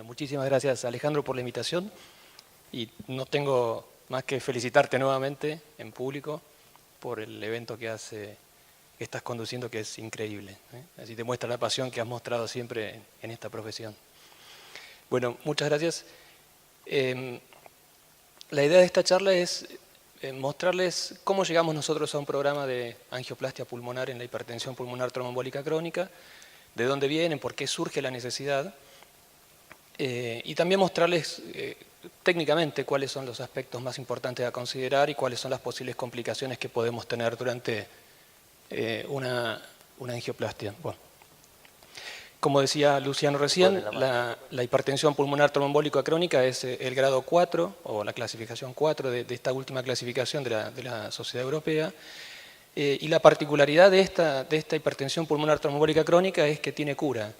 Muchísimas gracias, Alejandro, por la invitación, y no tengo más que felicitarte nuevamente en público por el evento que estás conduciendo, que es increíble, ¿eh? Así te muestra la pasión que has mostrado siempre en esta profesión. Bueno, muchas gracias. La idea de esta charla es mostrarles cómo llegamos nosotros a un programa de angioplastia pulmonar en la hipertensión pulmonar tromboembólica crónica, de dónde vienen, por qué surge la necesidad, y también mostrarles técnicamente cuáles son los aspectos más importantes a considerar y cuáles son las posibles complicaciones que podemos tener durante una angioplastia. Bueno, como decía Luciano recién, la hipertensión pulmonar tromboembólica crónica es el grado 4, o la clasificación 4 de esta última clasificación de la Sociedad Europea. Y la particularidad de esta hipertensión pulmonar tromboembólica crónica es que tiene cura.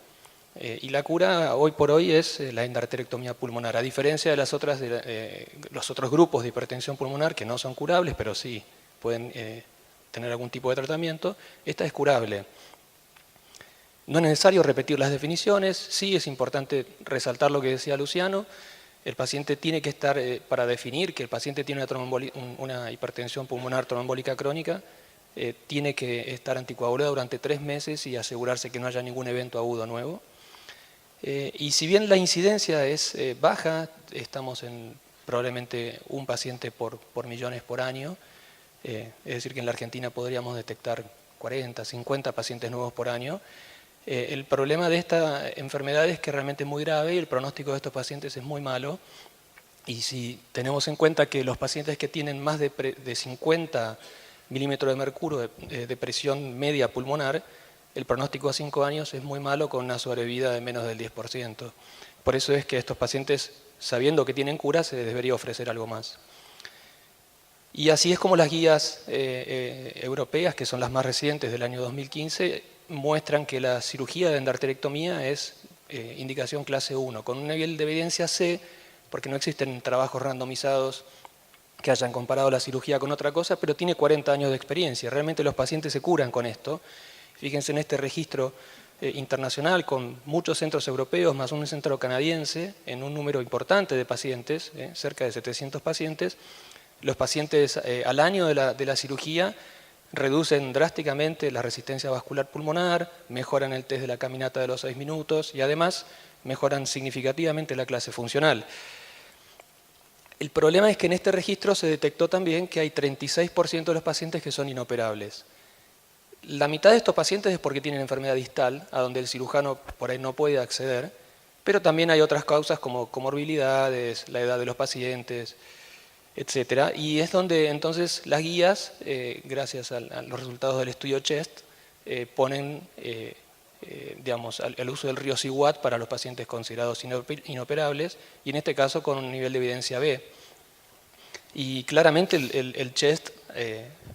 Y la cura hoy por hoy es la endarterectomía pulmonar, a diferencia de los otros grupos de hipertensión pulmonar que no son curables, pero sí pueden tener algún tipo de tratamiento. Esta es curable. No es necesario repetir las definiciones, sí es importante resaltar lo que decía Luciano. El paciente tiene que estar, para definir que el paciente tiene una hipertensión pulmonar tromboembólica crónica, tiene que estar anticoagulado durante 3 meses y asegurarse que no haya ningún evento agudo nuevo. Y si bien la incidencia es baja, estamos en probablemente un paciente por millones por año, es decir que en la Argentina podríamos detectar 40, 50 pacientes nuevos por año. El problema de esta enfermedad es que realmente es muy grave y el pronóstico de estos pacientes es muy malo. Y si tenemos en cuenta que los pacientes que tienen más de 50 milímetros de mercurio de presión media pulmonar, el pronóstico a 5 años es muy malo, con una sobrevida de menos del 10%. Por eso es que estos pacientes, sabiendo que tienen cura, se les debería ofrecer algo más. Y así es como las guías europeas, que son las más recientes del año 2015, muestran que la cirugía de endarterectomía es indicación clase 1, con un nivel de evidencia C, porque no existen trabajos randomizados que hayan comparado la cirugía con otra cosa, pero tiene 40 años de experiencia. Realmente los pacientes se curan con esto. Fíjense en este registro internacional con muchos centros europeos más un centro canadiense, en un número importante de pacientes, cerca de 700 pacientes. Los pacientes al año de la cirugía reducen drásticamente la resistencia vascular pulmonar, mejoran el test de la caminata de los 6 minutos y además mejoran significativamente la clase funcional. El problema es que en este registro se detectó también que hay 36% de los pacientes que son inoperables. La mitad de estos pacientes es porque tienen enfermedad distal, a donde el cirujano por ahí no puede acceder, pero también hay otras causas como comorbilidades, la edad de los pacientes, etc. Y es donde entonces las guías, gracias a los resultados del estudio CHEST, ponen digamos, el uso del río Siguat para los pacientes considerados inoperables, y en este caso con un nivel de evidencia B. Y claramente el CHEST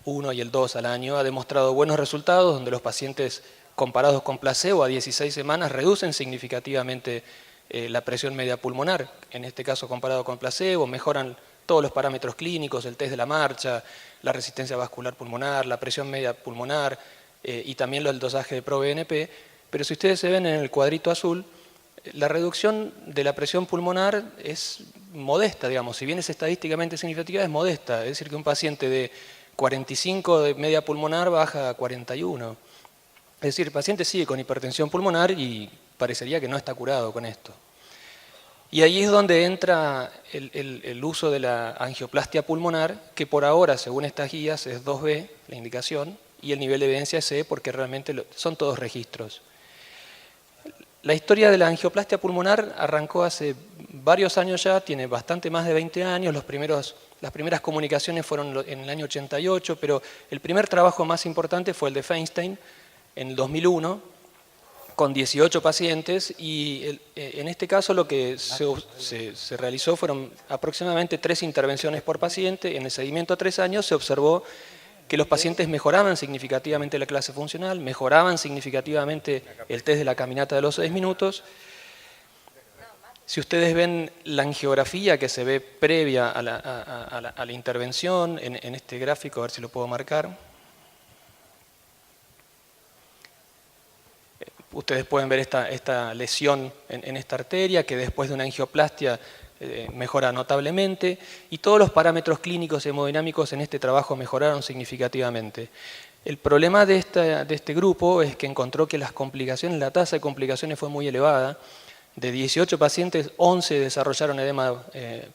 1 y el 2 al año ha demostrado buenos resultados, donde los pacientes comparados con placebo a 16 semanas reducen significativamente la presión media pulmonar. En este caso, comparado con placebo, mejoran todos los parámetros clínicos, el test de la marcha, la resistencia vascular pulmonar, la presión media pulmonar y también el dosaje de ProBNP. Pero si ustedes se ven en el cuadrito azul, la reducción de la presión pulmonar es modesta, digamos. Si bien es estadísticamente significativa, es modesta. Es decir, que un paciente de 45 de media pulmonar baja a 41. Es decir, el paciente sigue con hipertensión pulmonar y parecería que no está curado con esto. Y ahí es donde entra el uso de la angioplastia pulmonar, que por ahora, según estas guías, es 2B, la indicación, y el nivel de evidencia es C, porque realmente son todos registros. La historia de la angioplastia pulmonar arrancó hace varios años ya, tiene bastante más de 20 años, las primeras comunicaciones fueron en el año 88, pero el primer trabajo más importante fue el de Feinstein en el 2001, con 18 pacientes y en este caso lo que se realizó fueron aproximadamente 3 intervenciones por paciente. En el seguimiento a 3 años se observó que los pacientes mejoraban significativamente la clase funcional, mejoraban significativamente el test de la caminata de los 6 minutos. Si ustedes ven la angiografía que se ve previa a la intervención, en este gráfico, a ver si lo puedo marcar. Ustedes pueden ver esta lesión en esta arteria, que después de una angioplastia mejora notablemente, y todos los parámetros clínicos y hemodinámicos en este trabajo mejoraron significativamente. El problema de este grupo es que encontró que las complicaciones, la tasa de complicaciones fue muy elevada. De 18 pacientes, 11 desarrollaron edema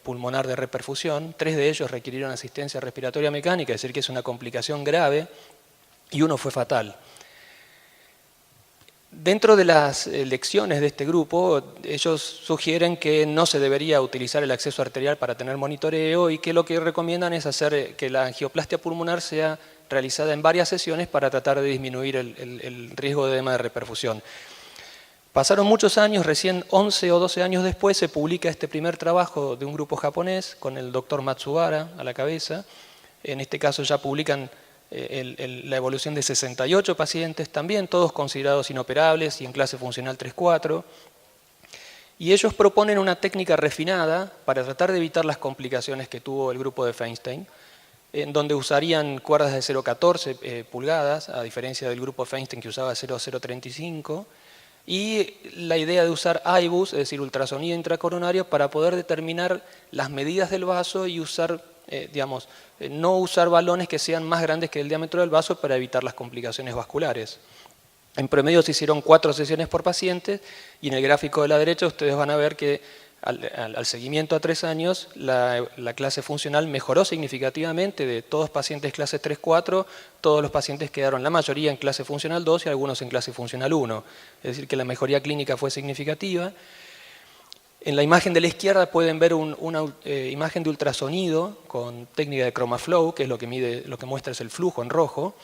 pulmonar de reperfusión, 3 de ellos requirieron asistencia respiratoria mecánica, es decir, que es una complicación grave, y uno fue fatal. Dentro de las lecciones de este grupo, ellos sugieren que no se debería utilizar el acceso arterial para tener monitoreo y que lo que recomiendan es hacer que la angioplastia pulmonar sea realizada en varias sesiones para tratar de disminuir el riesgo de edema de reperfusión. Pasaron muchos años, recién 11 o 12 años después se publica este primer trabajo de un grupo japonés con el doctor Matsubara a la cabeza. En este caso ya publican la evolución de 68 pacientes, también todos considerados inoperables y en clase funcional 3-4. Y ellos proponen una técnica refinada para tratar de evitar las complicaciones que tuvo el grupo de Feinstein, en donde usarían cuerdas de 0,14 pulgadas, a diferencia del grupo Feinstein que usaba 0,035, y la idea de usar IBUS, es decir, ultrasonido intracoronario, para poder determinar las medidas del vaso y usar, no usar balones que sean más grandes que el diámetro del vaso para evitar las complicaciones vasculares. En promedio se hicieron 4 sesiones por paciente y en el gráfico de la derecha ustedes van a ver que al seguimiento a 3 años la clase funcional mejoró significativamente. De todos pacientes clase 3-4, todos los pacientes quedaron la mayoría en clase funcional 2 y algunos en clase funcional 1. Es decir, que la mejoría clínica fue significativa. En la imagen de la izquierda pueden ver una imagen de ultrasonido con técnica de ChromaFlow, que es lo que muestra es el flujo en rojo,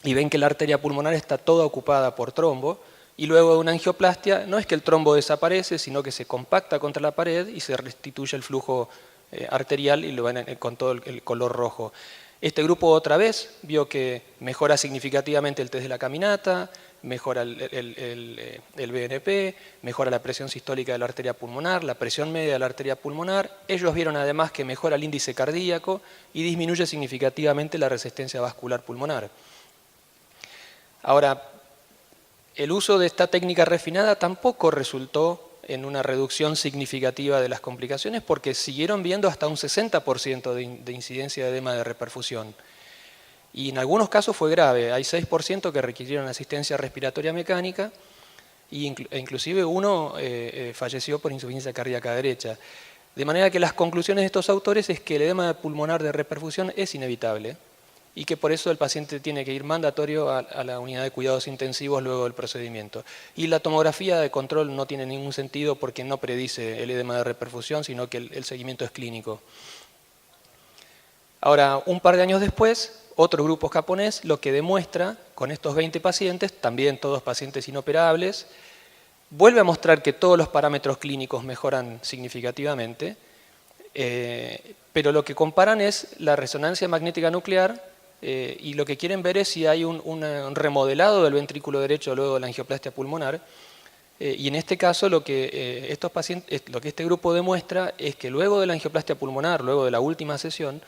y ven que la arteria pulmonar está toda ocupada por trombo, y luego de una angioplastia no es que el trombo desaparece, sino que se compacta contra la pared y se restituye el flujo arterial y lo ven con todo el color rojo. Este grupo otra vez vio que mejora significativamente el test de la caminata, mejora el BNP, mejora la presión sistólica de la arteria pulmonar, la presión media de la arteria pulmonar. Ellos vieron además que mejora el índice cardíaco y disminuye significativamente la resistencia vascular pulmonar. Ahora, el uso de esta técnica refinada tampoco resultó en una reducción significativa de las complicaciones porque siguieron viendo hasta un 60% de incidencia de edema de reperfusión. Y en algunos casos fue grave, hay 6% que requirieron asistencia respiratoria mecánica e inclusive uno falleció por insuficiencia cardíaca derecha. De manera que las conclusiones de estos autores es que el edema pulmonar de reperfusión es inevitable y que por eso el paciente tiene que ir mandatorio a la unidad de cuidados intensivos luego del procedimiento. Y la tomografía de control no tiene ningún sentido porque no predice el edema de reperfusión, sino que el seguimiento es clínico. Ahora, un par de años después, otro grupo japonés lo que demuestra con estos 20 pacientes, también todos pacientes inoperables, vuelve a mostrar que todos los parámetros clínicos mejoran significativamente, pero lo que comparan es la resonancia magnética nuclear y lo que quieren ver es si hay un remodelado del ventrículo derecho luego de la angioplastia pulmonar. Y en este caso lo que este grupo demuestra es que luego de la angioplastia pulmonar, luego de la última sesión,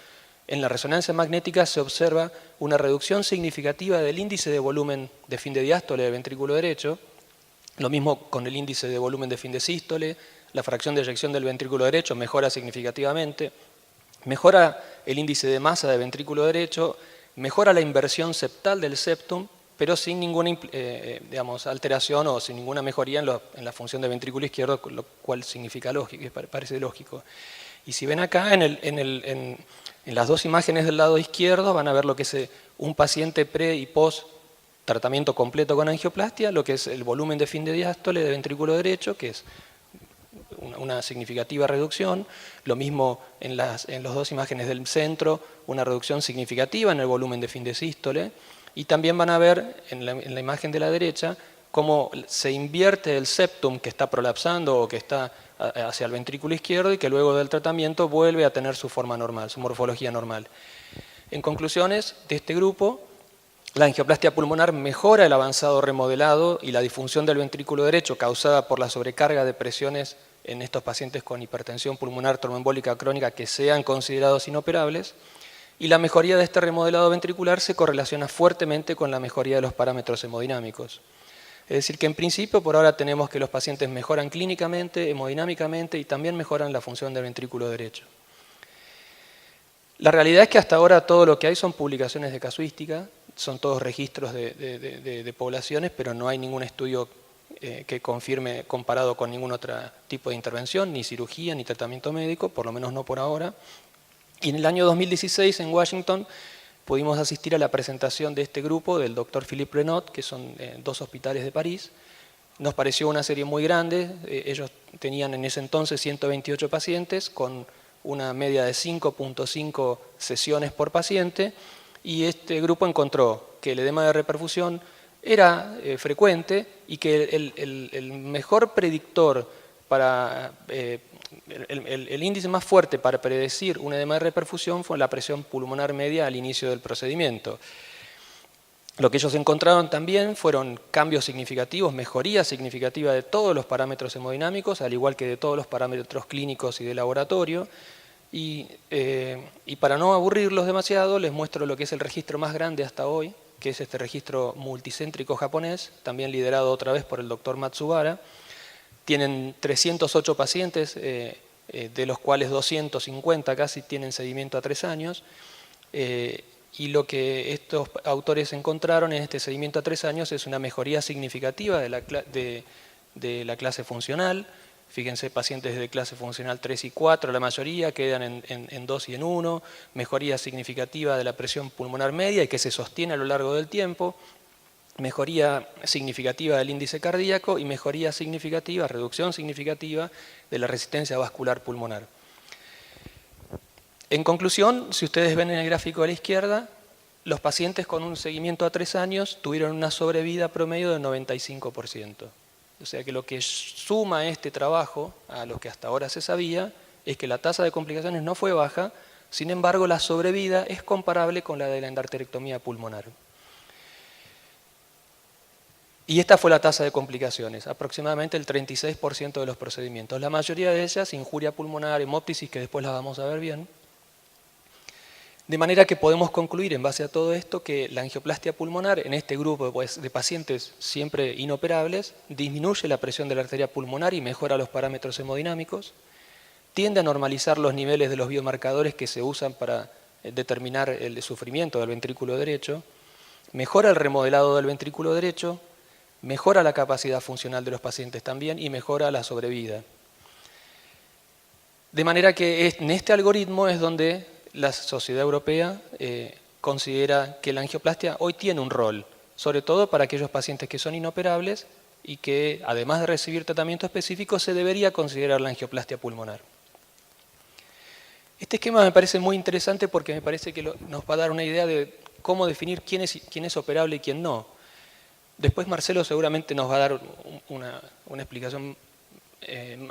en la resonancia magnética se observa una reducción significativa del índice de volumen de fin de diástole del ventrículo derecho, lo mismo con el índice de volumen de fin de sístole, la fracción de eyección del ventrículo derecho mejora significativamente, mejora el índice de masa del ventrículo derecho, mejora la inversión septal del septum, pero sin ninguna alteración o sin ninguna mejoría en la función del ventrículo izquierdo, lo cual significa lógico, parece lógico. Y si ven acá en las dos imágenes del lado izquierdo van a ver lo que es un paciente pre y post tratamiento completo con angioplastia, lo que es el volumen de fin de diástole del ventrículo derecho, que es una significativa reducción. Lo mismo en las dos imágenes del centro, una reducción significativa en el volumen de fin de sístole. Y también van a ver en la imagen de la derecha cómo se invierte el septum que está prolapsando o que está hacia el ventrículo izquierdo y que luego del tratamiento vuelve a tener su forma normal, su morfología normal. En conclusiones de este grupo, la angioplastia pulmonar mejora el avanzado remodelado y la disfunción del ventrículo derecho causada por la sobrecarga de presiones en estos pacientes con hipertensión pulmonar tromboembólica crónica que sean considerados inoperables, y la mejoría de este remodelado ventricular se correlaciona fuertemente con la mejoría de los parámetros hemodinámicos. Es decir, que en principio por ahora tenemos que los pacientes mejoran clínicamente, hemodinámicamente y también mejoran la función del ventrículo derecho. La realidad es que hasta ahora todo lo que hay son publicaciones de casuística, son todos registros de poblaciones, pero no hay ningún estudio que confirme comparado con ningún otro tipo de intervención, ni cirugía, ni tratamiento médico, por lo menos no por ahora. Y en el año 2016 en Washington pudimos asistir a la presentación de este grupo del doctor Philippe Renaud, que son dos hospitales de París. Nos pareció una serie muy grande, ellos tenían en ese entonces 128 pacientes con una media de 5.5 sesiones por paciente, y este grupo encontró que el edema de reperfusión era frecuente y que el mejor predictor para el índice más fuerte para predecir un edema de reperfusión fue la presión pulmonar media al inicio del procedimiento. Lo que ellos encontraron también fueron cambios significativos, mejoría significativa de todos los parámetros hemodinámicos, al igual que de todos los parámetros clínicos y de laboratorio. Y para no aburrirlos demasiado, les muestro lo que es el registro más grande hasta hoy, que es este registro multicéntrico japonés, también liderado otra vez por el doctor Matsubara. Tienen 308 pacientes, de los cuales 250 casi tienen seguimiento a 3 años. Y lo que estos autores encontraron en este seguimiento a 3 años es una mejoría significativa de la clase funcional. Fíjense, pacientes de clase funcional 3 y 4, la mayoría quedan en 2 y en 1, mejoría significativa de la presión pulmonar media y que se sostiene a lo largo del tiempo, mejoría significativa del índice cardíaco y mejoría significativa, reducción significativa de la resistencia vascular pulmonar. En conclusión, si ustedes ven en el gráfico a la izquierda, los pacientes con un seguimiento a 3 años tuvieron una sobrevida promedio del 95%. O sea que lo que suma este trabajo a lo que hasta ahora se sabía es que la tasa de complicaciones no fue baja, sin embargo la sobrevida es comparable con la de la endarterectomía pulmonar. Y esta fue la tasa de complicaciones, aproximadamente el 36% de los procedimientos. La mayoría de ellas, injuria pulmonar, hemóptisis, que después las vamos a ver bien. De manera que podemos concluir en base a todo esto que la angioplastia pulmonar en este grupo de pacientes siempre inoperables disminuye la presión de la arteria pulmonar y mejora los parámetros hemodinámicos, tiende a normalizar los niveles de los biomarcadores que se usan para determinar el sufrimiento del ventrículo derecho, mejora el remodelado del ventrículo derecho, mejora la capacidad funcional de los pacientes también y mejora la sobrevida. De manera que en este algoritmo es donde la Sociedad Europea considera que la angioplastia hoy tiene un rol, sobre todo para aquellos pacientes que son inoperables y que, además de recibir tratamiento específico, se debería considerar la angioplastia pulmonar. Este esquema me parece muy interesante porque me parece que nos va a dar una idea de cómo definir quién es operable y quién no. Después Marcelo seguramente nos va a dar una explicación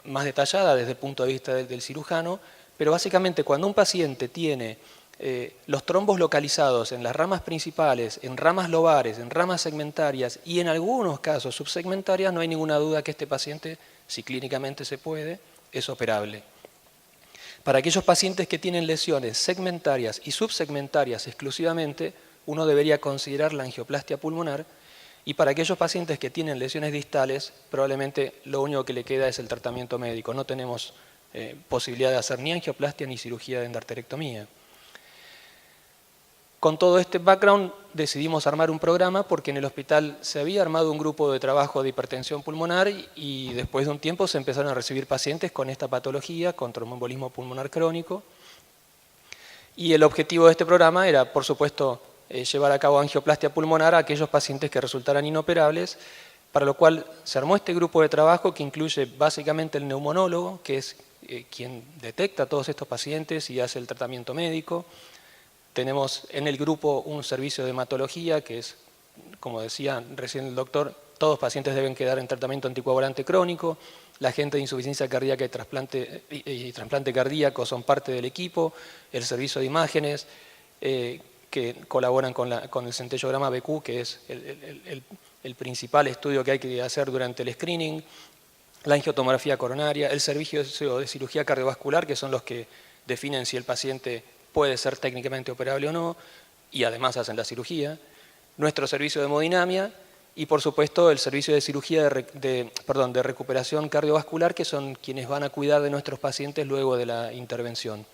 más detallada desde el punto de vista del cirujano, pero básicamente cuando un paciente tiene los trombos localizados en las ramas principales, en ramas lobares, en ramas segmentarias y en algunos casos subsegmentarias, no hay ninguna duda que este paciente, si clínicamente se puede, es operable. Para aquellos pacientes que tienen lesiones segmentarias y subsegmentarias exclusivamente, uno debería considerar la angioplastia pulmonar, y para aquellos pacientes que tienen lesiones distales, probablemente lo único que le queda es el tratamiento médico. No tenemos posibilidad de hacer ni angioplastia ni cirugía de endarterectomía. Con todo este background decidimos armar un programa porque en el hospital se había armado un grupo de trabajo de hipertensión pulmonar y después de un tiempo se empezaron a recibir pacientes con esta patología, con tromboembolismo pulmonar crónico. Y el objetivo de este programa era, por supuesto, llevar a cabo angioplastia pulmonar a aquellos pacientes que resultaran inoperables, para lo cual se armó este grupo de trabajo que incluye básicamente el neumonólogo, que es quien detecta a todos estos pacientes y hace el tratamiento médico. Tenemos en el grupo un servicio de hematología, que es, como decía recién el doctor, todos los pacientes deben quedar en tratamiento anticoagulante crónico, la gente de insuficiencia cardíaca y trasplante cardíaco son parte del equipo, el servicio de imágenes, que colaboran con el centellograma BQ, que es el principal estudio que hay que hacer durante el screening, la angiotomografía coronaria, el servicio de cirugía cardiovascular, que son los que definen si el paciente puede ser técnicamente operable o no, y además hacen la cirugía, nuestro servicio de hemodinamia y por supuesto el servicio de cirugía de recuperación cardiovascular, que son quienes van a cuidar de nuestros pacientes luego de la intervención.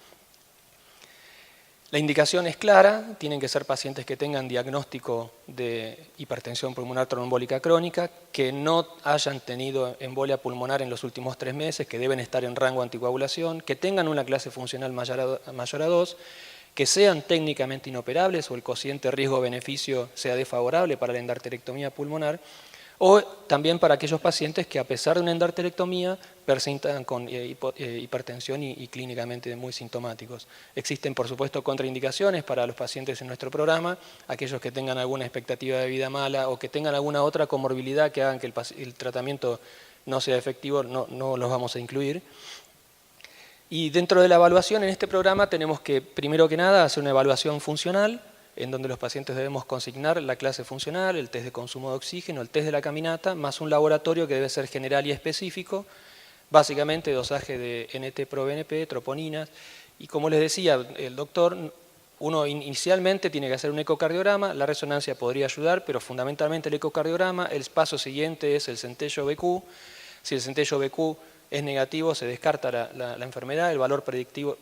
La indicación es clara, tienen que ser pacientes que tengan diagnóstico de hipertensión pulmonar trombólica crónica, que no hayan tenido embolia pulmonar en los últimos 3 meses, que deben estar en rango anticoagulación, que tengan una clase funcional mayor a 2, que sean técnicamente inoperables o el cociente riesgo-beneficio sea desfavorable para la endarterectomía pulmonar, o también para aquellos pacientes que a pesar de una endarterectomía presentan con hipertensión y clínicamente muy sintomáticos. Existen por supuesto contraindicaciones para los pacientes en nuestro programa, aquellos que tengan alguna expectativa de vida mala o que tengan alguna otra comorbilidad que hagan que el tratamiento no sea efectivo, no los vamos a incluir. Y dentro de la evaluación en este programa tenemos que, primero que nada, hacer una evaluación funcional, en donde los pacientes debemos consignar la clase funcional, el test de consumo de oxígeno, el test de la caminata, más un laboratorio que debe ser general y específico, básicamente dosaje de NT-proBNP, troponinas, y como les decía el doctor, uno inicialmente tiene que hacer un ecocardiograma, la resonancia podría ayudar, pero fundamentalmente el ecocardiograma, el paso siguiente es el centello BQ, si el centello BQ es negativo, se descarta la enfermedad, el valor predictivo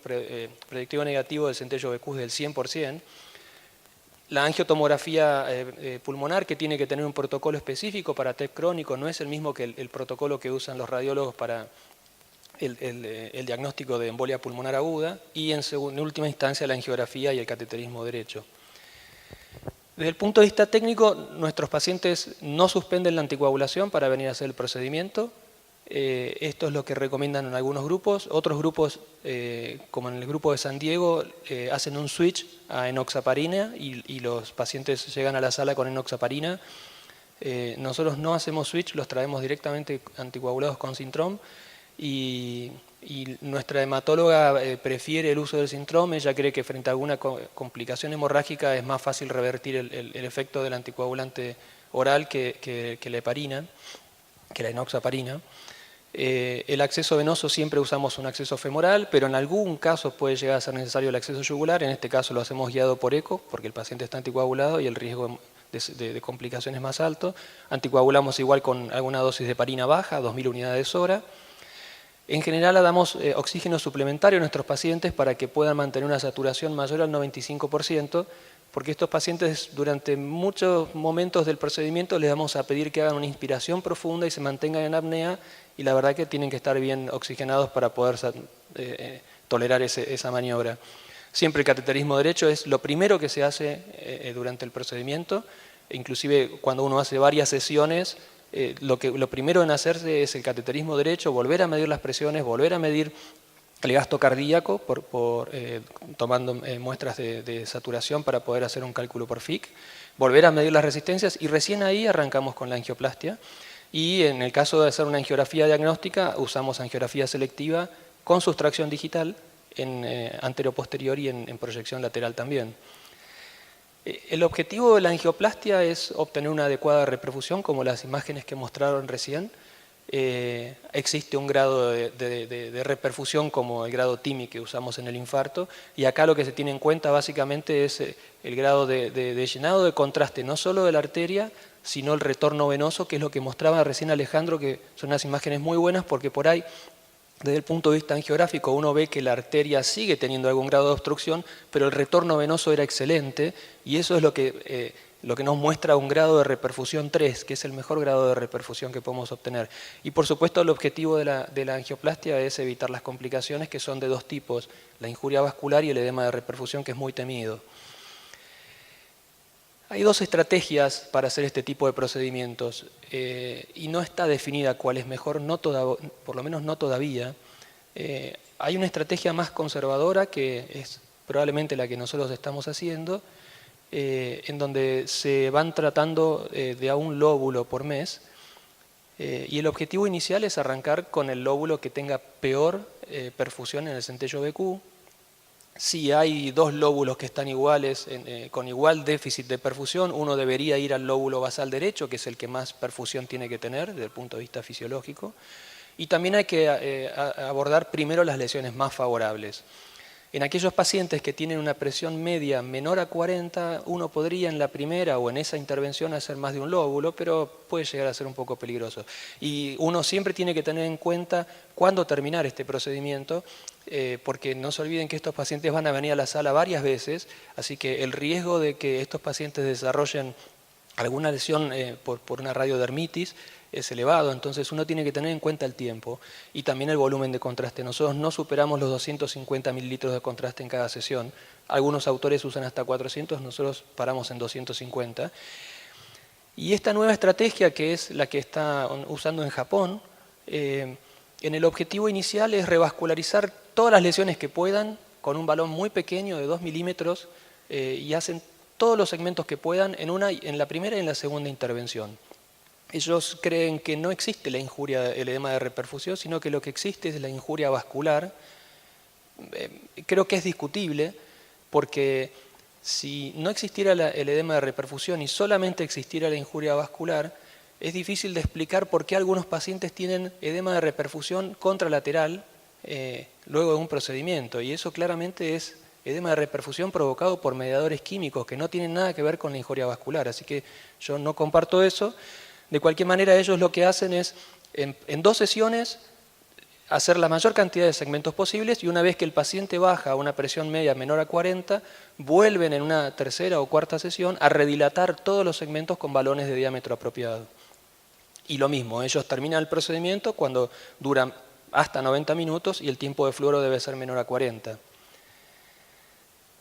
negativo del centello BQ es del 100%. La angiotomografía pulmonar, que tiene que tener un protocolo específico para TEP crónico, no es el mismo que el protocolo que usan los radiólogos para el diagnóstico de embolia pulmonar aguda, y en última instancia la angiografía y el cateterismo derecho. Desde el punto de vista técnico, nuestros pacientes no suspenden la anticoagulación para venir a hacer el procedimiento. Esto es lo que recomiendan en algunos grupos. Otros grupos, como en el grupo de San Diego, hacen un switch a enoxaparina y los pacientes llegan a la sala con enoxaparina. Nosotros no hacemos switch, los traemos directamente anticoagulados con Sintrom y nuestra hematóloga prefiere el uso del Sintrom. Ella cree que frente a alguna complicación hemorrágica es más fácil revertir el efecto del anticoagulante oral que la heparina, que la enoxaparina. El acceso venoso siempre usamos un acceso femoral, pero en algún caso puede llegar a ser necesario el acceso yugular. En este caso lo hacemos guiado por eco, porque el paciente está anticoagulado y el riesgo de complicaciones es más alto. Anticoagulamos igual con alguna dosis de heparina baja, 2000 unidades hora. En general damos oxígeno suplementario a nuestros pacientes para que puedan mantener una saturación mayor al 95%, porque estos pacientes durante muchos momentos del procedimiento les vamos a pedir que hagan una inspiración profunda y se mantengan en apnea, y la verdad que tienen que estar bien oxigenados para poder tolerar esa maniobra. Siempre el cateterismo derecho es lo primero que se hace durante el procedimiento, inclusive cuando uno hace varias sesiones, lo primero en hacerse es el cateterismo derecho, volver a medir las presiones, volver a medir el gasto cardíaco tomando muestras de saturación para poder hacer un cálculo por FIC, volver a medir las resistencias y recién ahí arrancamos con la angioplastia. Y en el caso de hacer una angiografía diagnóstica usamos angiografía selectiva con sustracción digital en anteroposterior y en proyección lateral también. El objetivo de la angioplastia es obtener una adecuada reperfusión, como las imágenes que mostraron recién. Existe un grado de reperfusión como el grado TIMI que usamos en el infarto, y acá lo que se tiene en cuenta básicamente es el grado de llenado de contraste, no solo de la arteria, sino el retorno venoso, que es lo que mostraba recién Alejandro, que son unas imágenes muy buenas porque por ahí, desde el punto de vista angiográfico, uno ve que la arteria sigue teniendo algún grado de obstrucción, pero el retorno venoso era excelente, y eso es lo que nos muestra un grado de reperfusión 3, que es el mejor grado de reperfusión que podemos obtener. Y por supuesto el objetivo de la angioplastia es evitar las complicaciones, que son de dos tipos, la injuria vascular y el edema de reperfusión, que es muy temido. Hay dos estrategias para hacer este tipo de procedimientos y no está definida cuál es mejor, por lo menos no todavía. Hay una estrategia más conservadora, que es probablemente la que nosotros estamos haciendo, en donde se van tratando de a un lóbulo por mes, Y el objetivo inicial es arrancar con el lóbulo que tenga peor perfusión en el centello BQ. Si hay dos lóbulos que están iguales, con igual déficit de perfusión, uno debería ir al lóbulo basal derecho, que es el que más perfusión tiene que tener desde el punto de vista fisiológico. Y también hay que abordar primero las lesiones más favorables. En aquellos pacientes que tienen una presión media menor a 40, uno podría en la primera o en esa intervención hacer más de un lóbulo, pero puede llegar a ser un poco peligroso. Y uno siempre tiene que tener en cuenta cuándo terminar este procedimiento, porque no se olviden que estos pacientes van a venir a la sala varias veces, así que el riesgo de que estos pacientes desarrollen alguna lesión por una radiodermitis es elevado, entonces uno tiene que tener en cuenta el tiempo y también el volumen de contraste. Nosotros no superamos los 250 mililitros de contraste en cada sesión. Algunos autores usan hasta 400, nosotros paramos en 250. Y esta nueva estrategia, que es la que está usando en Japón, en el objetivo inicial es revascularizar todas las lesiones que puedan con un balón muy pequeño de 2 milímetros y hacen todos los segmentos que puedan en la primera y en la segunda intervención. Ellos creen que no existe la injuria, el edema de reperfusión, sino que lo que existe es la injuria vascular. Creo que es discutible, porque si no existiera el edema de reperfusión y solamente existiera la injuria vascular, es difícil de explicar por qué algunos pacientes tienen edema de reperfusión contralateral luego de un procedimiento, y eso claramente es edema de reperfusión provocado por mediadores químicos que no tienen nada que ver con la injuria vascular, así que yo no comparto eso. De cualquier manera, ellos lo que hacen es, en 2 sesiones, hacer la mayor cantidad de segmentos posibles, y una vez que el paciente baja a una presión media menor a 40, vuelven en una tercera o cuarta sesión a redilatar todos los segmentos con balones de diámetro apropiado. Y lo mismo, ellos terminan el procedimiento cuando duran hasta 90 minutos y el tiempo de fluoro debe ser menor a 40.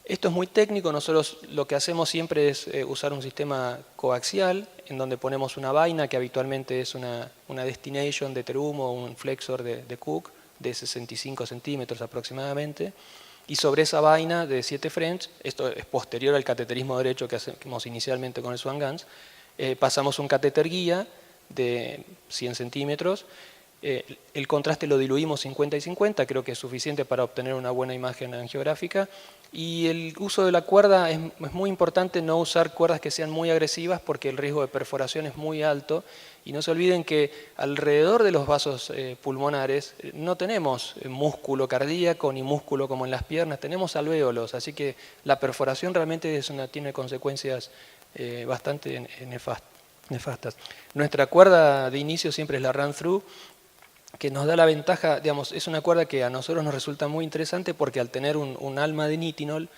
Esto es muy técnico, nosotros lo que hacemos siempre es usar un sistema coaxial en donde ponemos una vaina que habitualmente es una destination de Terum o un flexor de Cook de 65 centímetros aproximadamente, y sobre esa vaina de 7 French, esto es posterior al cateterismo derecho que hacemos inicialmente con el Swan-Ganz, pasamos un catéter guía de 100 centímetros. El contraste lo diluimos 50 y 50, creo que es suficiente para obtener una buena imagen angiográfica. Y el uso de la cuerda es muy importante, no usar cuerdas que sean muy agresivas porque el riesgo de perforación es muy alto. Y no se olviden que alrededor de los vasos pulmonares no tenemos músculo cardíaco ni músculo como en las piernas, tenemos alvéolos, así que la perforación realmente tiene consecuencias bastante nefastas. Nuestra cuerda de inicio siempre es la run-through, que nos da la ventaja, digamos, es una cuerda que a nosotros nos resulta muy interesante porque al tener un alma de nitinol,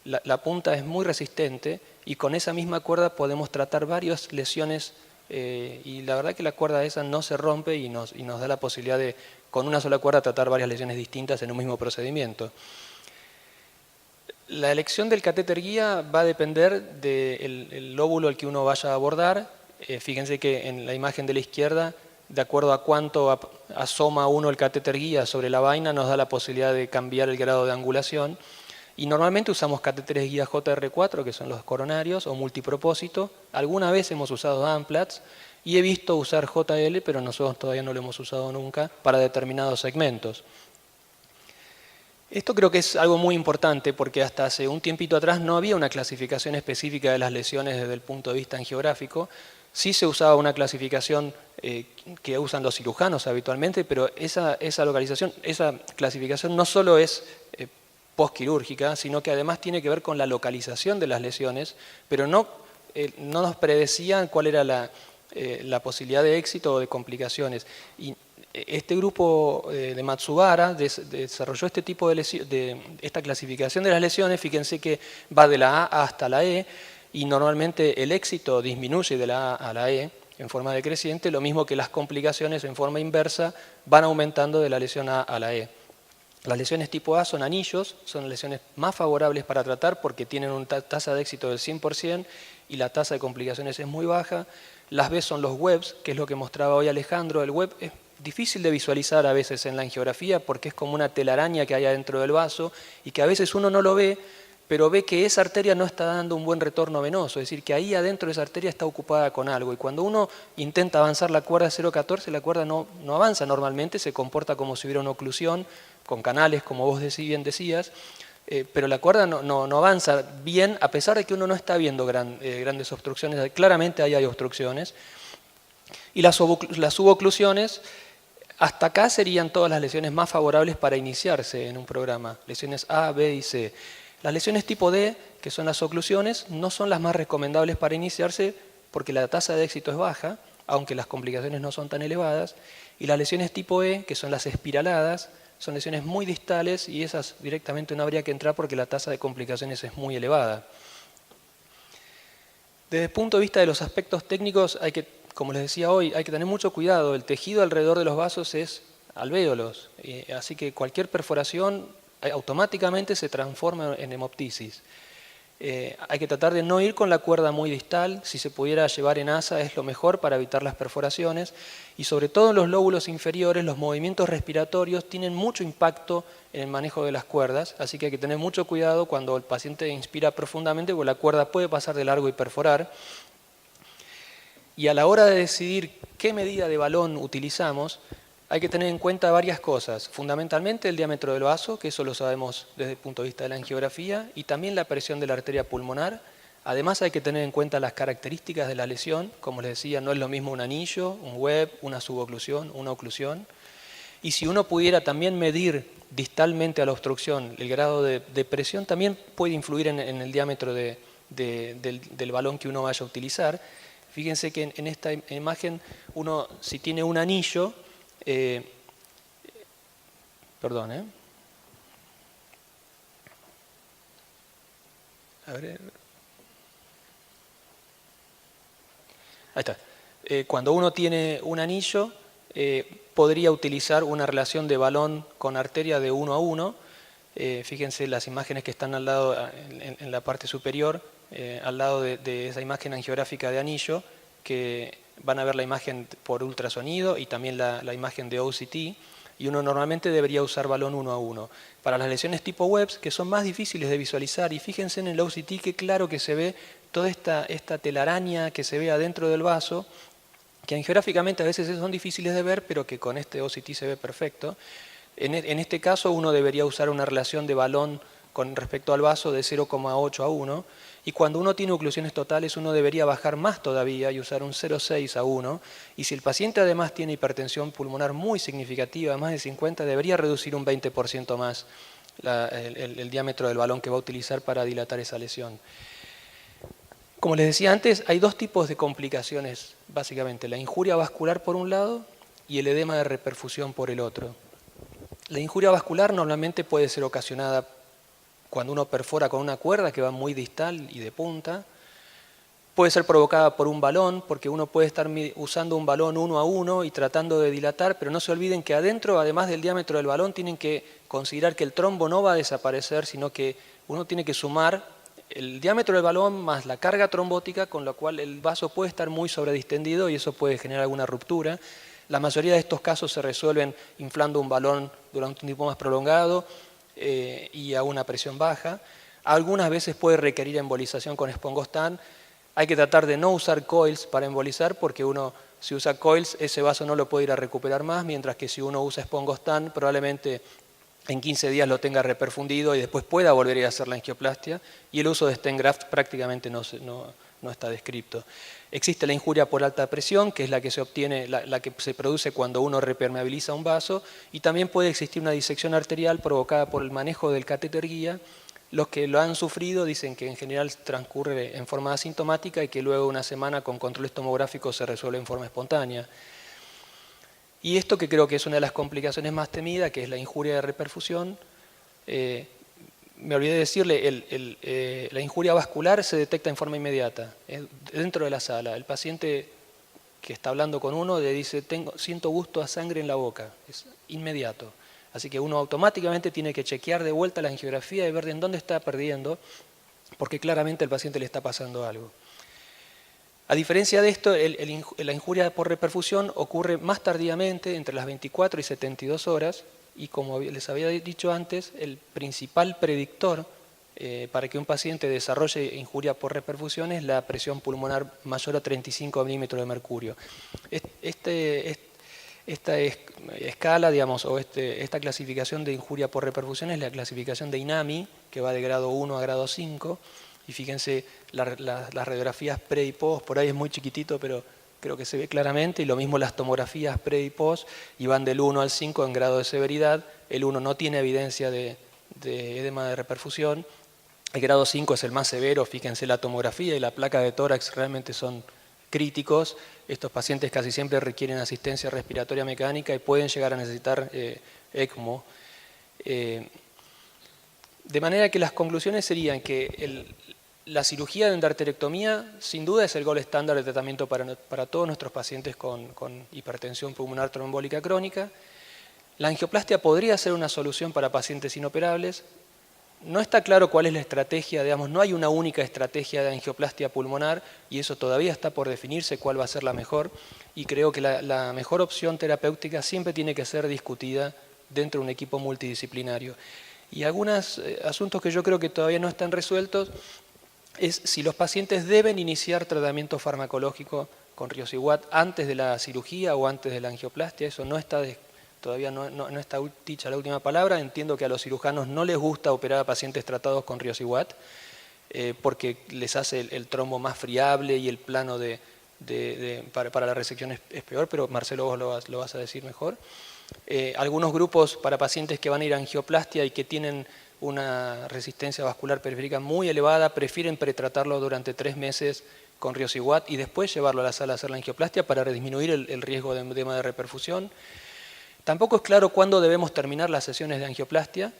la punta es muy resistente y con esa misma cuerda podemos tratar varias lesiones y la verdad que la cuerda esa no se rompe y nos da la posibilidad de, con una sola cuerda, tratar varias lesiones distintas en un mismo procedimiento. La elección del catéter guía va a depender del lóbulo al que uno vaya a abordar. Fíjense que en la imagen de la izquierda, de acuerdo a cuánto asoma uno el catéter guía sobre la vaina, nos da la posibilidad de cambiar el grado de angulación. Y normalmente usamos catéteres guía JR4, que son los coronarios, o multipropósito. Alguna vez hemos usado Amplats y he visto usar JL, pero nosotros todavía no lo hemos usado nunca para determinados segmentos. Esto creo que es algo muy importante porque hasta hace un tiempito atrás no había una clasificación específica de las lesiones desde el punto de vista angiográfico. Sí se usaba una clasificación que usan los cirujanos habitualmente, pero esa clasificación no solo es postquirúrgica, sino que además tiene que ver con la localización de las lesiones, pero no nos predecían cuál era la posibilidad de éxito o de complicaciones. Y este grupo de Matsubara desarrolló este tipo de esta clasificación de las lesiones. Fíjense que va de la A hasta la E, y normalmente el éxito disminuye de la A a la E en forma decreciente, lo mismo que las complicaciones en forma inversa van aumentando de la lesión A a la E. Las lesiones tipo A son anillos, son lesiones más favorables para tratar porque tienen una tasa de éxito del 100% y la tasa de complicaciones es muy baja. Las B son los webs, que es lo que mostraba hoy Alejandro. El web es difícil de visualizar a veces en la angiografía porque es como una telaraña que hay adentro del vaso y que a veces uno no lo ve, pero ve que esa arteria no está dando un buen retorno venoso, es decir, que ahí adentro de esa arteria está ocupada con algo. Y cuando uno intenta avanzar la cuerda 0,14, la cuerda no avanza normalmente, se comporta como si hubiera una oclusión, con canales, como vos bien decías, pero la cuerda no avanza bien, a pesar de que uno no está viendo grandes obstrucciones. Claramente ahí hay obstrucciones. Y las suboclusiones, hasta acá serían todas las lesiones más favorables para iniciarse en un programa. Lesiones A, B y C. Las lesiones tipo D, que son las oclusiones, no son las más recomendables para iniciarse porque la tasa de éxito es baja, aunque las complicaciones no son tan elevadas. Y las lesiones tipo E, que son las espiraladas, son lesiones muy distales y esas directamente no habría que entrar porque la tasa de complicaciones es muy elevada. Desde el punto de vista de los aspectos técnicos, como les decía hoy, hay que tener mucho cuidado. El tejido alrededor de los vasos es alvéolos, así que cualquier perforación automáticamente se transforma en hemoptisis. Hay que tratar de no ir con la cuerda muy distal, si se pudiera llevar en asa es lo mejor para evitar las perforaciones, y sobre todo en los lóbulos inferiores los movimientos respiratorios tienen mucho impacto en el manejo de las cuerdas, así que hay que tener mucho cuidado cuando el paciente inspira profundamente porque la cuerda puede pasar de largo y perforar. Y a la hora de decidir qué medida de balón utilizamos, hay que tener en cuenta varias cosas, fundamentalmente el diámetro del vaso, que eso lo sabemos desde el punto de vista de la angiografía, y también la presión de la arteria pulmonar. Además hay que tener en cuenta las características de la lesión, como les decía, no es lo mismo un anillo, un web, una suboclusión, una oclusión. Y si uno pudiera también medir distalmente a la obstrucción el grado de presión, también puede influir en el diámetro del balón que uno vaya a utilizar. Fíjense que en esta imagen, uno si tiene un anillo, a ver. Ahí está. Cuando uno tiene un anillo, podría utilizar una relación de balón con arteria de 1 a 1. Fíjense las imágenes que están al lado, en la parte superior, al lado de esa imagen angiográfica de anillo, que van a ver la imagen por ultrasonido y también la imagen de OCT, y uno normalmente debería usar balón 1 a 1. Para las lesiones tipo webs, que son más difíciles de visualizar, y fíjense en el OCT que claro que se ve toda esta telaraña que se ve adentro del vaso, que angiográficamente a veces son difíciles de ver, pero que con este OCT se ve perfecto. En este caso uno debería usar una relación de balón con respecto al vaso de 0,8 a 1, y cuando uno tiene oclusiones totales uno debería bajar más todavía y usar un 0,6 a 1, y si el paciente además tiene hipertensión pulmonar muy significativa, más de 50, debería reducir un 20% más el diámetro del balón que va a utilizar para dilatar esa lesión. Como les decía antes, hay dos tipos de complicaciones, básicamente, la injuria vascular por un lado y el edema de reperfusión por el otro. La injuria vascular normalmente puede ser ocasionada cuando uno perfora con una cuerda que va muy distal y de punta. Puede ser provocada por un balón, porque uno puede estar usando un balón 1 a 1 y tratando de dilatar, pero no se olviden que adentro, además del diámetro del balón, tienen que considerar que el trombo no va a desaparecer, sino que uno tiene que sumar el diámetro del balón más la carga trombótica, con lo cual el vaso puede estar muy sobredistendido y eso puede generar alguna ruptura. La mayoría de estos casos se resuelven inflando un balón durante un tiempo más prolongado y a una presión baja. Algunas veces puede requerir embolización con Espongostan. Hay que tratar de no usar coils para embolizar porque uno, si usa coils, ese vaso no lo puede ir a recuperar más, mientras que si uno usa Espongostan, probablemente en 15 días lo tenga reperfundido y después pueda volver a ir a hacer la angioplastia, y el uso de stent graft prácticamente no está descrito. Existe la injuria por alta presión, que es la que se obtiene, la que se produce cuando uno repermeabiliza un vaso, y también puede existir una disección arterial provocada por el manejo del catéter guía. Los que lo han sufrido dicen que en general transcurre en forma asintomática y que luego de una semana con controles tomográficos se resuelve en forma espontánea. Y esto que creo que es una de las complicaciones más temidas, que es la injuria de reperfusión, me olvidé de decirle, la injuria vascular se detecta en forma inmediata, dentro de la sala. El paciente que está hablando con uno le dice, siento gusto a sangre en la boca, es inmediato. Así que uno automáticamente tiene que chequear de vuelta la angiografía y ver en dónde está perdiendo, porque claramente al paciente le está pasando algo. A diferencia de esto, la injuria por reperfusión ocurre más tardíamente, entre las 24 y 72 horas, y como les había dicho antes, el principal predictor para que un paciente desarrolle injuria por reperfusión es la presión pulmonar mayor a 35 milímetros de mercurio. Esta escala, digamos, o esta clasificación de injuria por reperfusión es la clasificación de INAMI, que va de grado 1 a grado 5, y fíjense las radiografías pre y post, por ahí es muy chiquitito, pero creo que se ve claramente, y lo mismo las tomografías pre y post, y van del 1 al 5 en grado de severidad. El 1 no tiene evidencia de edema de reperfusión. El grado 5 es el más severo, fíjense la tomografía y la placa de tórax realmente son críticos. Estos pacientes casi siempre requieren asistencia respiratoria mecánica y pueden llegar a necesitar ECMO. De manera que las conclusiones serían que la cirugía de endarterectomía sin duda es el gold estándar de tratamiento para todos nuestros pacientes con hipertensión pulmonar trombólica crónica. La angioplastia podría ser una solución para pacientes inoperables. No está claro cuál es la estrategia, digamos, no hay una única estrategia de angioplastia pulmonar y eso todavía está por definirse cuál va a ser la mejor, y creo que la mejor opción terapéutica siempre tiene que ser discutida dentro de un equipo multidisciplinario. Y algunos asuntos que yo creo que todavía no están resueltos es si los pacientes deben iniciar tratamiento farmacológico con riociguat antes de la cirugía o antes de la angioplastia. Eso no está todavía no está dicha la última palabra. Entiendo que a los cirujanos no les gusta operar a pacientes tratados con riociguat porque les hace el trombo más friable y el plano para la resección es peor, pero Marcelo vos lo vas a decir mejor. Algunos grupos para pacientes que van a ir a angioplastia y que tienen una resistencia vascular periférica muy elevada prefieren pretratarlo durante 3 meses con riociguat y después llevarlo a la sala a hacer la angioplastia para disminuir el riesgo de edema de reperfusión. Tampoco es claro cuándo debemos terminar las sesiones de angioplastia,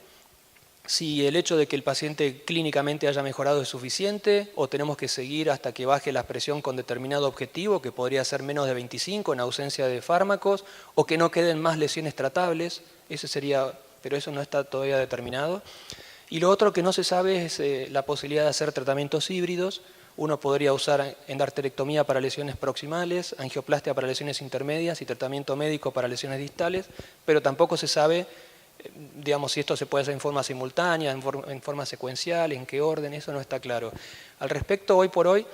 si el hecho de que el paciente clínicamente haya mejorado es suficiente o tenemos que seguir hasta que baje la presión con determinado objetivo, que podría ser menos de 25 en ausencia de fármacos, o que no queden más lesiones tratables. Eso sería, pero eso no está todavía determinado. Y lo otro que no se sabe es la posibilidad de hacer tratamientos híbridos. Uno podría usar endarterectomía para lesiones proximales, angioplastia para lesiones intermedias y tratamiento médico para lesiones distales, pero tampoco se sabe, digamos, si esto se puede hacer en forma simultánea, en forma secuencial, en qué orden, eso no está claro. Al respecto, hoy por hoy,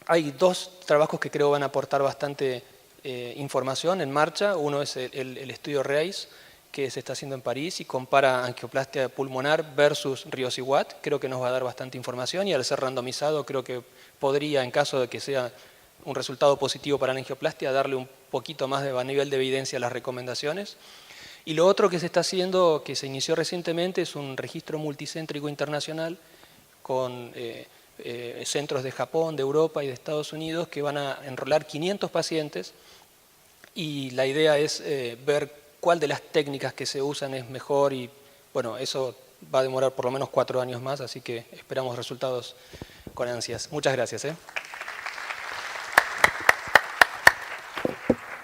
hay 2 trabajos que creo van a aportar bastante información en marcha. Uno es el estudio RACE, que se está haciendo en París y compara angioplastia pulmonar versus riociguat. Creo que nos va a dar bastante información y al ser randomizado creo que podría, en caso de que sea un resultado positivo para la angioplastia, darle un poquito más de nivel de evidencia a las recomendaciones. Y lo otro que se está haciendo, que se inició recientemente, es un registro multicéntrico internacional con centros de Japón, de Europa y de Estados Unidos que van a enrolar 500 pacientes y la idea es ver cuál de las técnicas que se usan es mejor y bueno, eso va a demorar por lo menos 4 años más, así que esperamos resultados con ansias. Muchas gracias.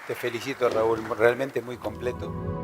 Te felicito, Raúl, realmente muy completo.